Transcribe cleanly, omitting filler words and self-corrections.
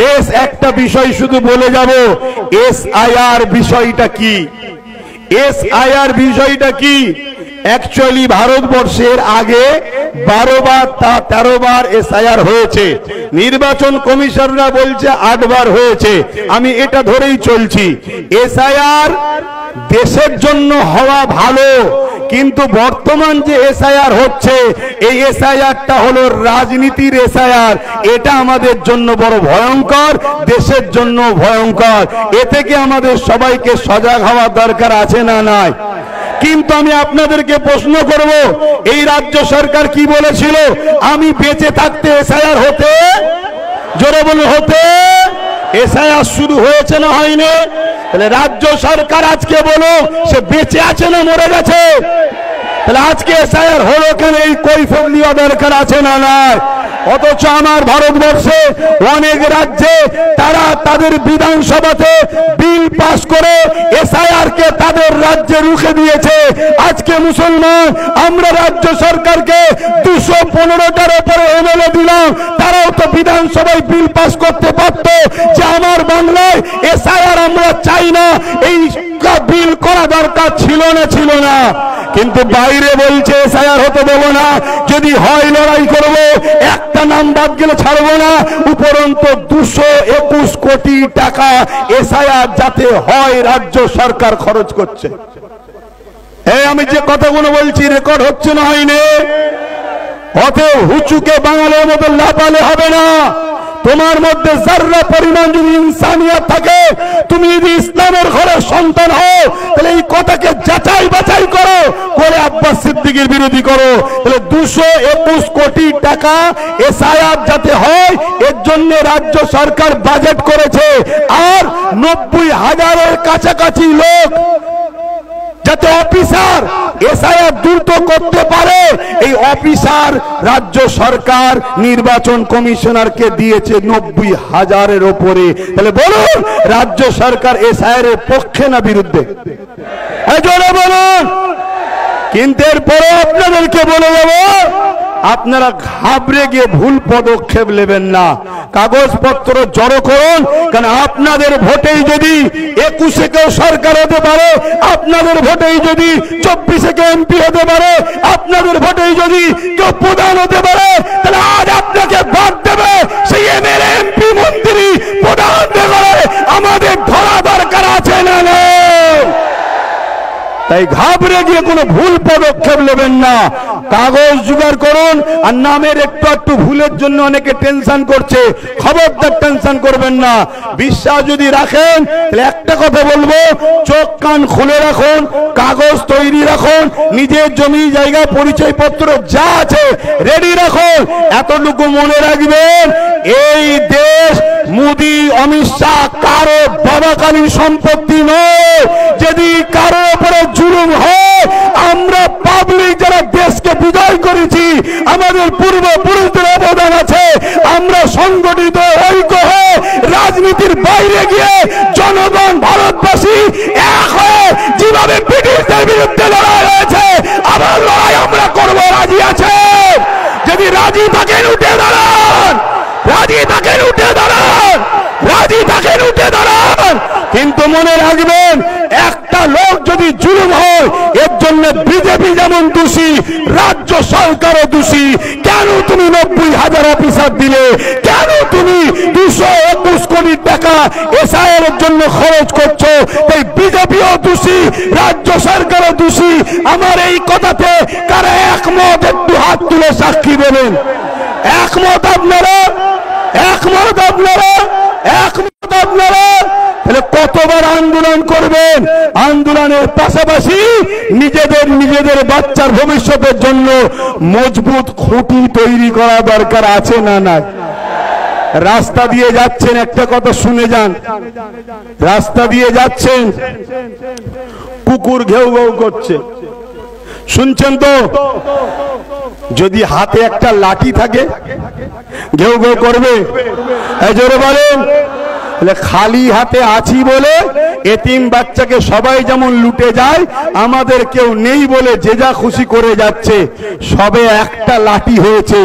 শেষ একটা বিষয় শুধু বলে যাব, এসআইআর বিষয়টা কি? এসআইআর বিষয়টা কি? অ্যাকচুয়ালি ভারতবর্ষের আগে 12 বার 13 বার এসআইআর হয়েছে, নির্বাচন কমিশনরা বলছে 8 বার হয়েছে, আমি এটা ধরেই চলছি। এসআইআর দেশের জন্য হওয়া ভালো, কিন্তু বর্তমান যে এসআইআর হচ্ছে, এই এসআইআরটা হলো রাজনীতির এসআইআর। এটা আমাদের জন্য বড় ভয়ঙ্কর, দেশের জন্য ভয়ঙ্কর। এ থেকে আমাদের সবাইকে সজাগ হওয়ার দরকার আছে না নাই? কিন্তু আমি আপনাদেরকে প্রশ্ন করব, এই রাজ্য সরকার কি বলেছিল? আমি বেঁচে থাকতে এসআইআর হতে, জোরে বলুন হতে, এসআইআর শুরু হয়েছে না হয়নি? তাহলে রাজ্য সরকার আজকে বলো সে বেঁচে আছে না মরে গেছে? তাহলে আজকে এসআইআর হলো কেন? এই কৈফিয়ত দেওয়া দরকার আছে না নাই? অথচ আমার ভারতবর্ষে অনেক রাজ্যে তারা তাদের বিধানসভাতে বিল পাস করে এসআইআর কে তাদের রাজ্যে রুখে দিয়েছে। আজকে মুসলমান আমরা রাজ্য সরকারকে 215টার উপরে এমএলএ দিলাম, তারাও তো বিধানসভায় বিল পাস করতে পারত যে আমার বাংলায় এসআইআর আমরা চাই না, এই বিল করা দরকার ছিল না? কিন্তু বাইরে বলছে এসআইআর হতে দেব না, যদি হয় লড়াই করব, একটা নাম বাদ গেলে ছাড়বো না। উপরন্তু 221 কোটি টাকা এসআইআর যাতে হয় রাজ্য সরকার খরচ করছে। এই আমি যে কথাগুলো বলছি রেকর্ড হচ্ছে না হয়নি? অতএব হুচুকে বাঙালির মতো লাপালে হবে না। তোমার মধ্যে যারা পরিমাণ যদি ইনসানিয়ত থাকে, তুমি যদি ইসলামের ঘরের সন্তান হও, তাহলে এই কথাকে যাচাই বাছাই করো, করে আব্বাস সিদ্দিকীর বিরোধী করো। তাহলে 221 কোটি টাকা এসআইআর যাতে হয় এর জন্য রাজ্য সরকার বাজেট করেছে। আর 90,000-এর কাছাকাছি লোক যাতে অফিসার এসআইআর দ্রুত করতে পারে, এই অফিসার রাজ্য সরকার নির্বাচন কমিশনারকে দিয়েছে 90,000-এর উপরে। তাহলে বলুন রাজ্য সরকার এসআইআর এর পক্ষে না বিরুদ্ধে? জোরে বলুন। কিন্তু এরপরে আপনাদেরকে বলে দেব, আপনারা ঘাবড়ে গিয়ে ভুল পদক্ষেপ নেবেন না, কাগজপত্র জড়ো করুন। কারণ আপনাদের ভোটেই যদি 21-এ কেউ সরকার হতে পারে, আপনাদের ভোটেই যদি 24-এ কেউ এমপি হতে পারে, আপনাদের ভোটেই যদি কেউ প্রধান হতে পারে, তাহলে আজ আপনাকে ভোট দেবে সেই এমএলএ, এমপি, মন্ত্রী, প্রধান দেবে আমাদের ধরা দরকার আছে না? তাই ঘাবড়ে গিয়ে কোনো ভুল পদক্ষেপ নেবেন না, কাগজ জোগাড় করুন। আর নামের একটু ভুলের জন্য অনেকে টেনশন করছে, খবরদার টেনশন করবেন না। বিশ্বাস যদি রাখেন তাহলে একটা কথা বলবো, চোখ কান খুলে রাখুন, কাগজ তৈরি রাখুন, নিজের জমি জায়গা পরিচয়পত্র যা আছে রেডি রাখুন। এতটুকু মনে রাখবেন, এই দেশ মোদি, অমিত শাহ কারো বাবাকালীন সম্পত্তি নয়। যদি কারো উপরে জুলুম হয়, আমরা পাবলিক যারা দেশকে বিজয় করেছি, আমাদের পূর্বপুরুষদের অবদান আছে, আমরা সংগঠিত ঐক্য হয়ে রাজনীতির বাইরে গিয়ে জনগণ ভারতবাসী এক হয়ে যেভাবে ব্রিটিশদের বিরুদ্ধে লড়াই হয়েছে, আবার লড়াই আমরা করব। রাজি আছে? যদি রাজি থাকেন উঠে দাঁড়ান, রাজি থাকেন উঠে দাঁড়ান, রাজি থাকেন উঠে দাঁড়ান। কিন্তু মনে রাখবেন, একটা লোক যদি জুলুম হয়, এর জন্য বিজেপি যেমন দোষী, রাজ্য সরকারও দোষী। কেন তুমি 90,000 অফিসার দিলে? কেন তুমি 221 কোটি টাকা এসআইআর এর জন্য খরচ করছো? তাই বিজেপিও দোষী, রাজ্য সরকারও দোষী। আমার এই কথাতে কারা একমত একটু হাত তুলে সাক্ষী দেবেন? একমত আপনারা? একমত আপনারা? একমত আপনারা? তাহলে কতবার আন্দোলন করবেন? আন্দোলনের পাশাপাশি নিজেদের বাচ্চার ভবিষ্যতের জন্য মজবুত খুঁটি তৈরি করা দরকার আছে না নাই? রাস্তা দিয়ে যাচ্ছেন, একটা কথা শুনে যান, রাস্তা দিয়ে যাচ্ছেন, কুকুর ঘেউ ঘেউ করছে, শুনছেন তো? যদি হাতে একটা লাঠি থাকে ঘেউ ঘেউ করবে? জোরে বলেন। খালি হাতে আছি বলে এতিম বাচ্চাকে সবাই যেমন লুটে যায়, আমাদের কেউ নেই বলে যে যা খুশি করে যাচ্ছে। সবে একটা লাঠি হয়েছে,